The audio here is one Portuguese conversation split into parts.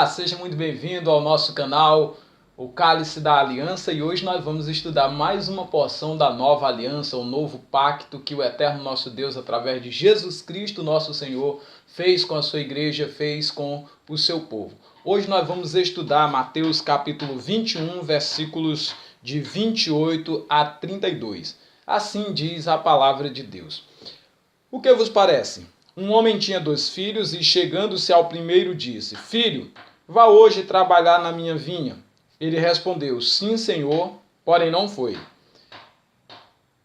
seja muito bem-vindo ao nosso canal, o Cálice da Aliança, e hoje nós vamos estudar mais uma porção da nova aliança, o novo pacto que o eterno nosso Deus, através de Jesus Cristo, nosso Senhor, fez com a sua igreja, fez com o seu povo. Hoje nós vamos estudar Mateus capítulo 21, versículos de 28 a 32. Assim diz a palavra de Deus. O que vos parece? Um homem tinha 2 filhos e, chegando-se ao primeiro, disse: Filho, vá hoje trabalhar na minha vinha. Ele respondeu: Sim, senhor, porém não foi.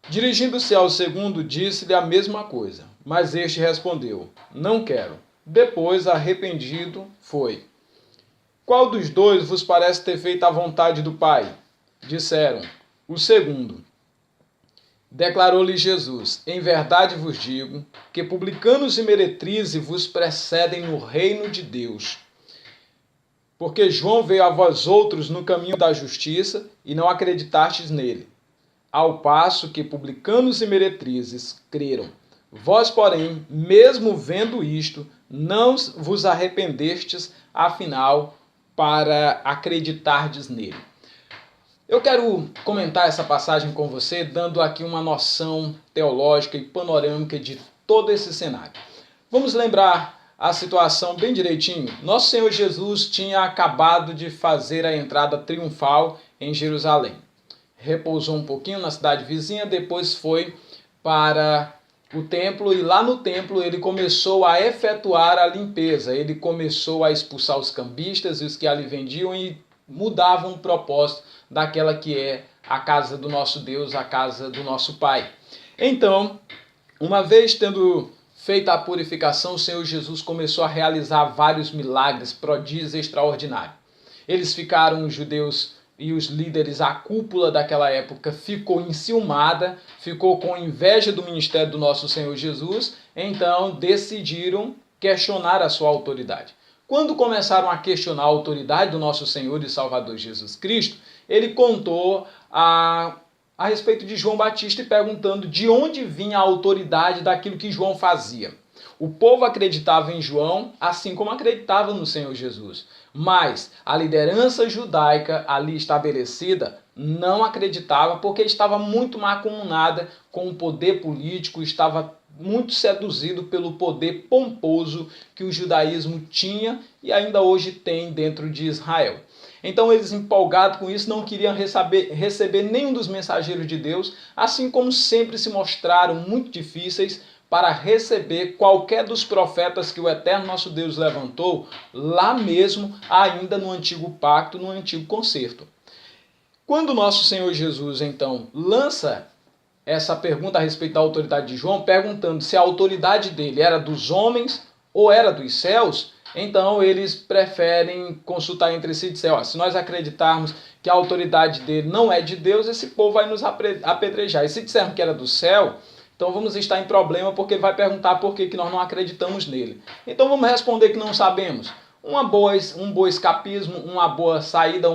Dirigindo-se ao segundo, disse-lhe a mesma coisa, mas este respondeu: Não quero. Depois, arrependido, foi. Qual dos 2 vos parece ter feito a vontade do Pai? Disseram: O segundo. Declarou-lhe Jesus: Em verdade vos digo que publicanos e meretrizes vos precedem no reino de Deus. Porque João veio a vós outros no caminho da justiça e não acreditastes nele, ao passo que publicanos e meretrizes creram. Vós, porém, mesmo vendo isto, não vos arrependestes, afinal, para acreditardes nele. Eu quero comentar essa passagem com você, dando aqui uma noção teológica e panorâmica de todo esse cenário. Vamos lembrar a situação bem direitinho. Nosso Senhor Jesus tinha acabado de fazer a entrada triunfal em Jerusalém. Repousou um pouquinho na cidade vizinha, depois foi para o templo e lá no templo ele começou a efetuar a limpeza. Ele começou a expulsar os cambistas e os que ali vendiam e mudavam o propósito daquela que é a casa do nosso Deus, a casa do nosso Pai. Então, uma vez tendo feita a purificação, o Senhor Jesus começou a realizar vários milagres, prodígios extraordinários. Eles ficaram, os judeus e os líderes, a cúpula daquela época, ficou enciumada, ficou com inveja do ministério do nosso Senhor Jesus, então decidiram questionar a sua autoridade. Quando começaram a questionar a autoridade do nosso Senhor e Salvador Jesus Cristo, ele contou a respeito de João Batista e perguntando de onde vinha a autoridade daquilo que João fazia. O povo acreditava em João, assim como acreditava no Senhor Jesus. Mas a liderança judaica ali estabelecida não acreditava porque estava muito macumunada com o poder político, estava muito seduzido pelo poder pomposo que o judaísmo tinha e ainda hoje tem dentro de Israel. Então eles, empolgados com isso, não queriam receber nenhum dos mensageiros de Deus, assim como sempre se mostraram muito difíceis para receber qualquer dos profetas que o eterno nosso Deus levantou, lá mesmo, ainda no antigo pacto, no antigo concerto. Quando nosso Senhor Jesus, então, lança essa pergunta a respeito da autoridade de João, perguntando se a autoridade dele era dos homens ou era dos céus, então eles preferem consultar entre si e dizer, se nós acreditarmos que a autoridade dele não é de Deus, esse povo vai nos apedrejar. E se dissermos que era do céu, então vamos estar em problema porque ele vai perguntar por que nós não acreditamos nele. Então vamos responder que não sabemos. Um bom escapismo, uma boa saída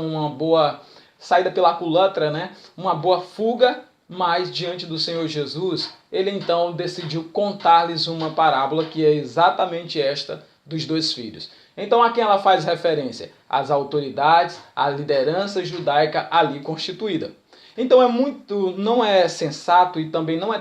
pela culatra, né? Uma boa fuga. Mas, diante do Senhor Jesus, ele então decidiu contar-lhes uma parábola que é exatamente esta dos 2 filhos. Então, a quem ela faz referência? Às autoridades, à liderança judaica ali constituída. Então, não é sensato e também não é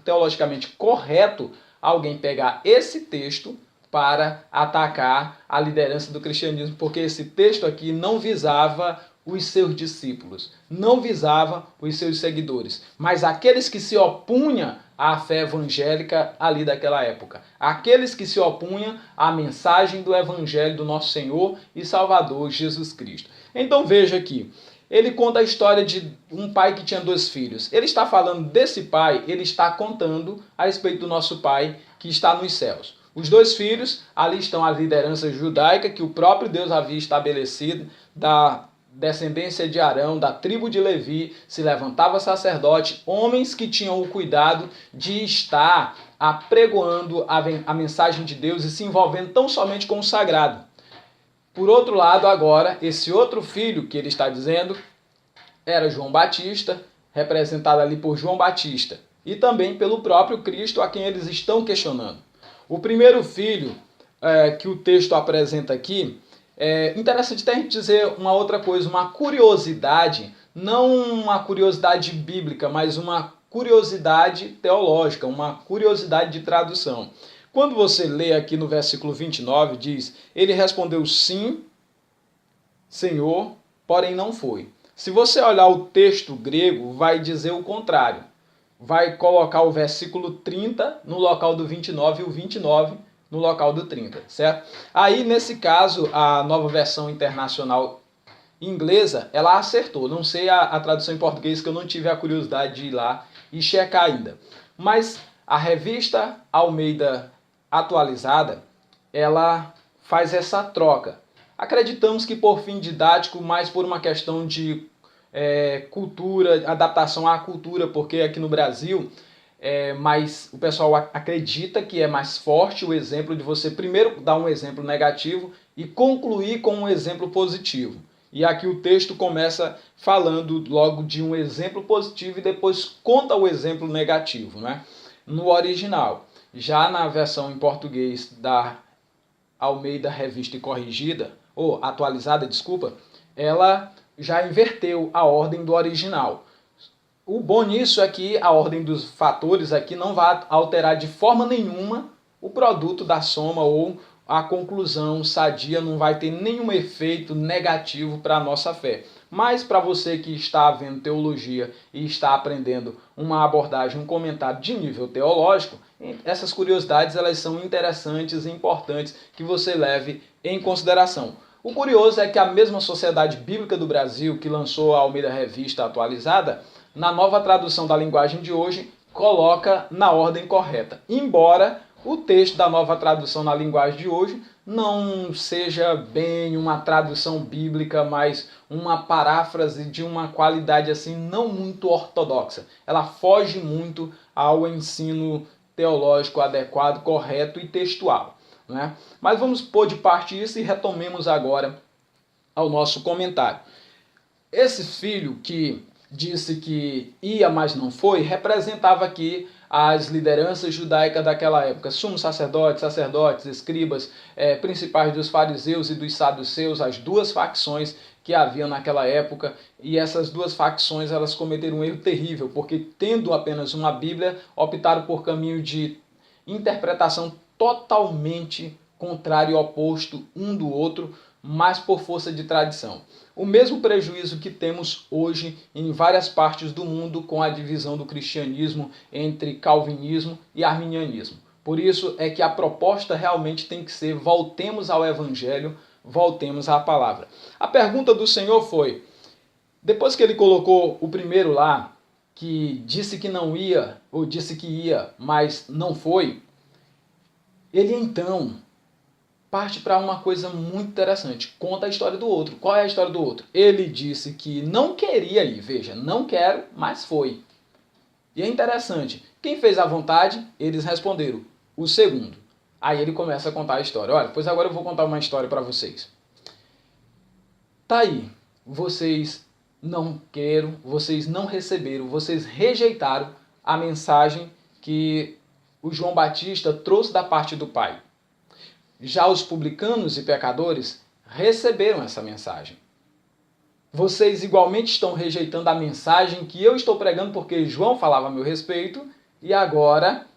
teologicamente correto alguém pegar esse texto para atacar a liderança do cristianismo, porque esse texto aqui não visava os seus discípulos, não visava os seus seguidores, mas aqueles que se opunham à fé evangélica ali daquela época, aqueles que se opunham à mensagem do evangelho do nosso Senhor e Salvador Jesus Cristo. Então veja aqui, ele conta a história de um pai que tinha 2 filhos. Ele está falando desse pai, ele está contando a respeito do nosso pai que está nos céus. Os 2 filhos, ali estão a liderança judaica que o próprio Deus havia estabelecido, da descendência de Arão, da tribo de Levi, se levantava sacerdote, homens que tinham o cuidado de estar apregoando a mensagem de Deus e se envolvendo tão somente com o sagrado. Por outro lado, agora, esse outro filho que ele está dizendo era João Batista, representado ali por João Batista, e também pelo próprio Cristo, a quem eles estão questionando. O primeiro filho que o texto apresenta aqui, É interessante até a gente dizer uma outra coisa, uma curiosidade, não uma curiosidade bíblica, mas uma curiosidade teológica, uma curiosidade de tradução. Quando você lê aqui no versículo 29, diz: ele respondeu sim, Senhor, porém não foi. Se você olhar o texto grego, vai dizer o contrário. Vai colocar o versículo 30 no local do 29 e o 29 no local do 30, certo? Aí, nesse caso, a Nova Versão Internacional Inglesa, ela acertou. Não sei a tradução em português, que eu não tive a curiosidade de ir lá e checar ainda. Mas a Revista Almeida Atualizada, ela faz essa troca. Acreditamos que por fim didático, mais por uma questão de cultura, adaptação à cultura, porque aqui no Brasil, mas o pessoal acredita que é mais forte o exemplo de você primeiro dar um exemplo negativo e concluir com um exemplo positivo. E aqui o texto começa falando logo de um exemplo positivo e depois conta o exemplo negativo, né? No original. Já na versão em português da Almeida Revista e Corrigida, ou atualizada, desculpa, ela já inverteu a ordem do original. O bom nisso é que a ordem dos fatores aqui não vai alterar de forma nenhuma o produto da soma ou a conclusão sadia, não vai ter nenhum efeito negativo para a nossa fé. Mas para você que está vendo teologia e está aprendendo uma abordagem, um comentário de nível teológico, essas curiosidades elas são interessantes e importantes que você leve em consideração. O curioso é que a mesma Sociedade Bíblica do Brasil, que lançou a Almeida Revista Atualizada, na nova tradução da linguagem de hoje, coloca na ordem correta. Embora o texto da nova tradução na linguagem de hoje não seja bem uma tradução bíblica, mas uma paráfrase de uma qualidade assim não muito ortodoxa. Ela foge muito ao ensino teológico adequado, correto e textual, né? Mas vamos pôr de parte isso e retomemos agora ao nosso comentário. Esse filho que disse que ia, mas não foi, representava aqui as lideranças judaicas daquela época, sumos sacerdotes, escribas, principais dos fariseus e dos saduceus, as duas facções que haviam naquela época, e essas duas facções elas cometeram um erro terrível, porque tendo apenas uma Bíblia, optaram por caminho de interpretação totalmente contrário e oposto um do outro, mas por força de tradição. O mesmo prejuízo que temos hoje em várias partes do mundo com a divisão do cristianismo entre calvinismo e arminianismo. Por isso é que a proposta realmente tem que ser: voltemos ao Evangelho, voltemos à palavra. A pergunta do Senhor foi, depois que ele colocou o primeiro lá, que disse que não ia, ou disse que ia, mas não foi, ele então parte para uma coisa muito interessante. Conta a história do outro. Qual é a história do outro? Ele disse que não queria ir. Veja, não quero, mas foi. E é interessante. Quem fez a vontade? Eles responderam, o segundo. Aí ele começa a contar a história. Olha, pois agora eu vou contar uma história para vocês. Tá aí. Vocês não querem, vocês não receberam, vocês rejeitaram a mensagem que o João Batista trouxe da parte do Pai. Já os publicanos e pecadores receberam essa mensagem. Vocês igualmente estão rejeitando a mensagem que eu estou pregando porque João falava a meu respeito, e agora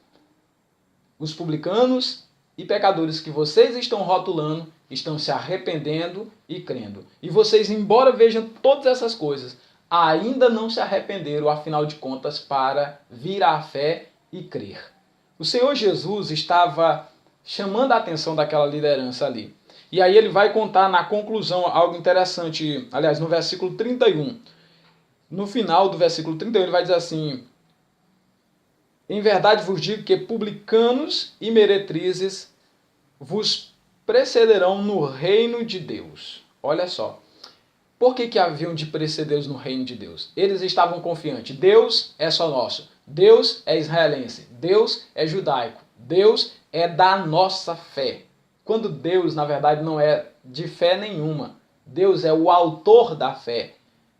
os publicanos e pecadores que vocês estão rotulando estão se arrependendo e crendo. E vocês, embora vejam todas essas coisas, ainda não se arrependeram, afinal de contas, para vir à fé e crer. O Senhor Jesus estava chamando a atenção daquela liderança ali. E aí ele vai contar na conclusão algo interessante, aliás, no versículo 31. No final do versículo 31 ele vai dizer assim: em verdade vos digo que publicanos e meretrizes vos precederão no reino de Deus. Olha só. Por que haviam de precedê-los no reino de Deus? Eles estavam confiantes. Deus é só nosso. Deus é israelense. Deus é judaico. Deus é da nossa fé. Quando Deus, na verdade, não é de fé nenhuma. Deus é o autor da fé.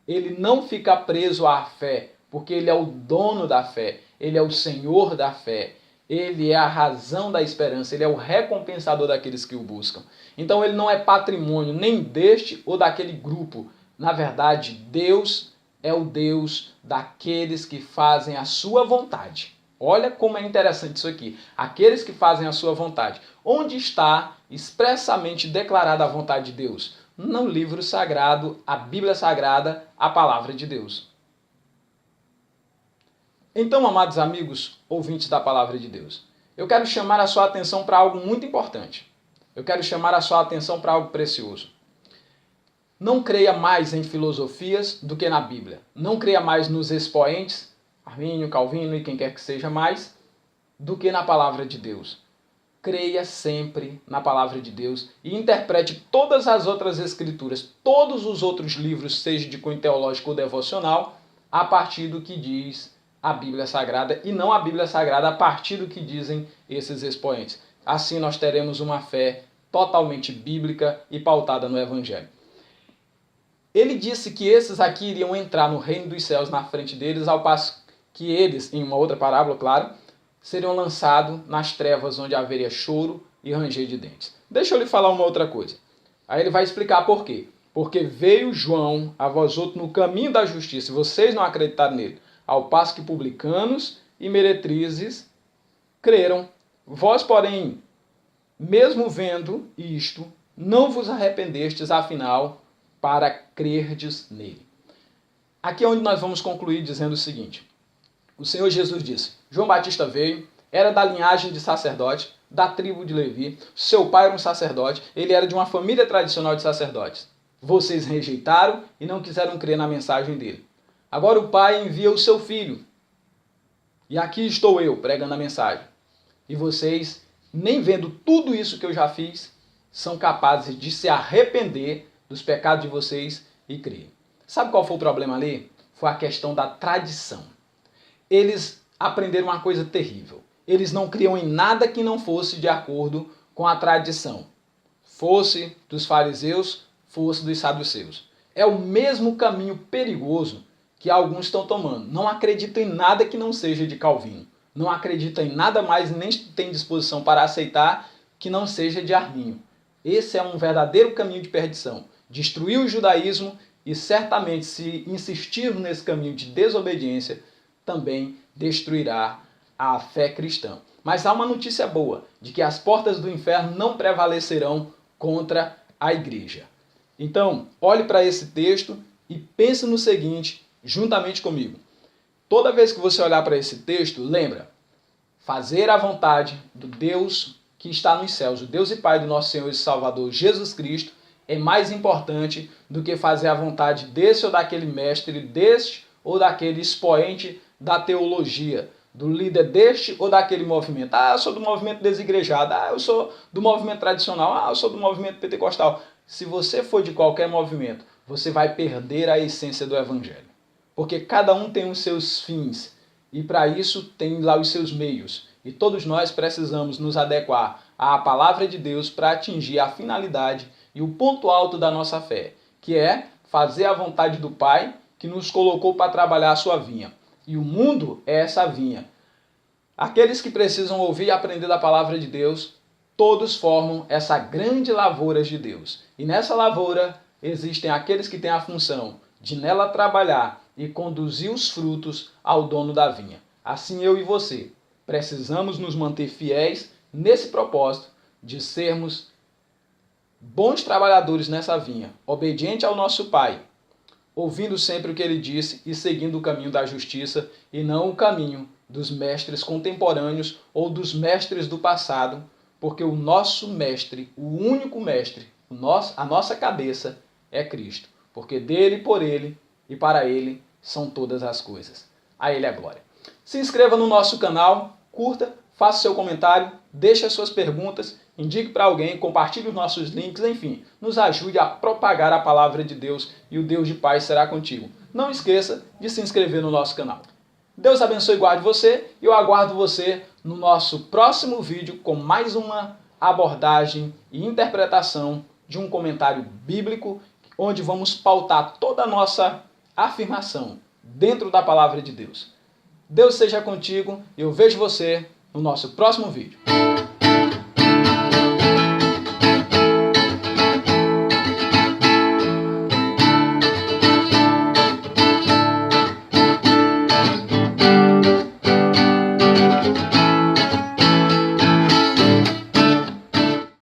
Ele não fica preso à fé, porque ele é o dono da fé. Ele é o Senhor da fé. Ele é a razão da esperança, ele é o recompensador daqueles que o buscam. Então ele não é patrimônio nem deste ou daquele grupo. Na verdade, Deus é o Deus daqueles que fazem a sua vontade. Olha como é interessante isso aqui. Aqueles que fazem a sua vontade. Onde está expressamente declarada a vontade de Deus? No livro sagrado, a Bíblia Sagrada, a palavra de Deus. Então, amados amigos, ouvintes da palavra de Deus, eu quero chamar a sua atenção para algo muito importante. Eu quero chamar a sua atenção para algo precioso. Não creia mais em filosofias do que na Bíblia. Não creia mais nos expoentes, Armínio, Calvino e quem quer que seja mais, do que na palavra de Deus. Creia sempre na palavra de Deus e interprete todas as outras escrituras, todos os outros livros, seja de cunho teológico ou devocional, a partir do que diz a Bíblia Sagrada e não a Bíblia Sagrada a partir do que dizem esses expoentes. Assim nós teremos uma fé totalmente bíblica e pautada no Evangelho. Ele disse que esses aqui iriam entrar no reino dos céus na frente deles, ao passo que eles, em uma outra parábola, claro, seriam lançados nas trevas onde haveria choro e ranger de dentes. Deixa eu lhe falar uma outra coisa. Aí ele vai explicar por quê. Porque veio João a vós outros no caminho da justiça, e vocês não acreditaram nele, ao passo que publicanos e meretrizes creram. Vós, porém, mesmo vendo isto, não vos arrependestes, afinal, para crerdes nele. Aqui é onde nós vamos concluir dizendo o seguinte. O Senhor Jesus disse, João Batista veio, era da linhagem de sacerdote, da tribo de Levi, seu pai era um sacerdote, ele era de uma família tradicional de sacerdotes. Vocês rejeitaram e não quiseram crer na mensagem dele. Agora o pai envia o seu filho. E aqui estou eu pregando a mensagem. E vocês, nem vendo tudo isso que eu já fiz, são capazes de se arrepender dos pecados de vocês e crer. Sabe qual foi o problema ali? Foi a questão da tradição. Eles aprenderam uma coisa terrível. Eles não criam em nada que não fosse de acordo com a tradição. Fosse dos fariseus, fosse dos saduceus. É o mesmo caminho perigoso que alguns estão tomando. Não acreditam em nada que não seja de Calvino. Não acreditam em nada mais, nem tem disposição para aceitar que não seja de Armínio. Esse é um verdadeiro caminho de perdição. Destruir o judaísmo e certamente, se insistirmos nesse caminho de desobediência, também destruirá a fé cristã. Mas há uma notícia boa, de que as portas do inferno não prevalecerão contra a igreja. Então, olhe para esse texto e pense no seguinte, juntamente comigo. Toda vez que você olhar para esse texto, lembra, fazer a vontade do Deus que está nos céus, o Deus e Pai do nosso Senhor e Salvador Jesus Cristo, é mais importante do que fazer a vontade desse ou daquele mestre, deste ou daquele expoente da teologia, do líder deste ou daquele movimento. Ah, eu sou do movimento desigrejado. Ah, eu sou do movimento tradicional. Ah, eu sou do movimento pentecostal. Se você for de qualquer movimento, você vai perder a essência do Evangelho. Porque cada um tem os seus fins e para isso tem lá os seus meios. E todos nós precisamos nos adequar à palavra de Deus para atingir a finalidade e o ponto alto da nossa fé, que é fazer a vontade do Pai que nos colocou para trabalhar a sua vinha. E o mundo é essa vinha. Aqueles que precisam ouvir e aprender da palavra de Deus, todos formam essa grande lavoura de Deus. E nessa lavoura existem aqueles que têm a função de nela trabalhar e conduzir os frutos ao dono da vinha. Assim eu e você precisamos nos manter fiéis nesse propósito de sermos bons trabalhadores nessa vinha, obediente ao nosso Pai, ouvindo sempre o que ele disse e seguindo o caminho da justiça e não o caminho dos mestres contemporâneos ou dos mestres do passado, porque o nosso mestre, o único mestre, a nossa cabeça é Cristo, porque dele, por ele e para ele são todas as coisas. A ele a glória. Se inscreva no nosso canal, curta, faça seu comentário, deixe as suas perguntas, indique para alguém, compartilhe os nossos links, enfim, nos ajude a propagar a palavra de Deus e o Deus de paz será contigo. Não esqueça de se inscrever no nosso canal. Deus abençoe e guarde você e eu aguardo você no nosso próximo vídeo com mais uma abordagem e interpretação de um comentário bíblico onde vamos pautar toda a nossa afirmação dentro da palavra de Deus. Deus seja contigo e eu vejo você no nosso próximo vídeo.